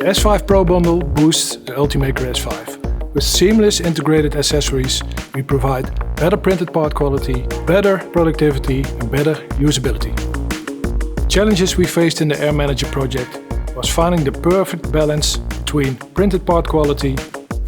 S5 Pro bundle boosts the Ultimaker S5. With seamless integrated accessories, we provide better printed part quality, better productivity and better usability. Challenges we faced in the Air Manager project was finding the perfect balance between printed part quality,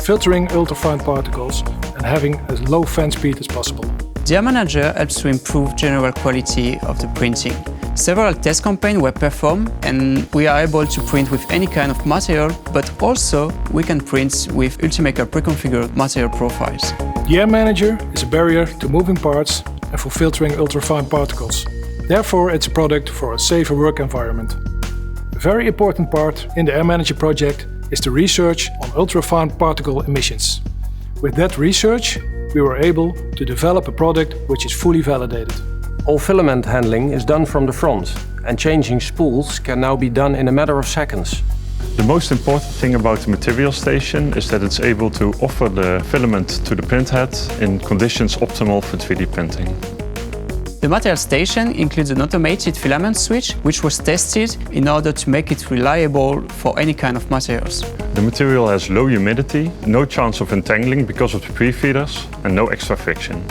filtering ultrafine particles and having as low fan speed as possible. The Air Manager helps to improve general quality of the printing. Several test campaigns were performed and we are able to print with any kind of material, but also we can print with Ultimaker pre-configured material profiles. The Air Manager is a barrier to moving parts and for filtering ultrafine particles. Therefore, it's a product for a safer work environment. A very important part in the Air Manager project is the research on ultrafine particle emissions. With that research, we were able to develop a product which is fully validated. All filament handling is done from the front, and changing spools can now be done in a matter of seconds. The most important thing about the material station is that it's able to offer the filament to the print head in conditions optimal for 3D printing. The material station includes an automated filament switch, which was tested in order to make it reliable for any kind of materials. The material has low humidity, no chance of entangling because of the pre-feeders, and no extra friction.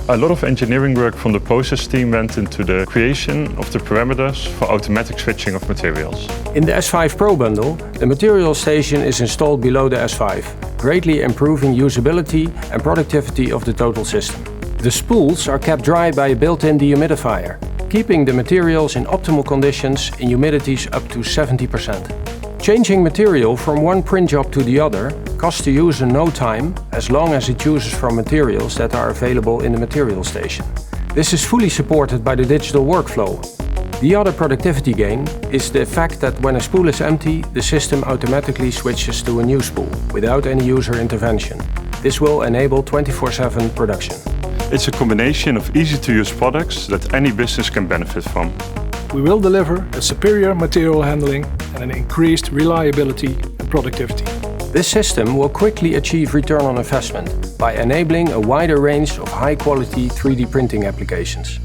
A lot of engineering work from the process team went into the creation of the parameters for automatic switching of materials. In the S5 Pro bundle, the material station is installed below the S5, greatly improving usability and productivity of the total system. The spools are kept dry by a built-in dehumidifier, keeping the materials in optimal conditions in humidities up to 70%. Changing material from one print job to the other costs the user no time, as long as it chooses from materials that are available in the material station. This is fully supported by the digital workflow. The other productivity gain is the fact that when a spool is empty, the system automatically switches to a new spool, without any user intervention. This will enable 24/7 production. It's a combination of easy-to-use products that any business can benefit from. We will deliver a superior material handling and an increased reliability and productivity. This system will quickly achieve return on investment by enabling a wider range of high-quality 3D printing applications.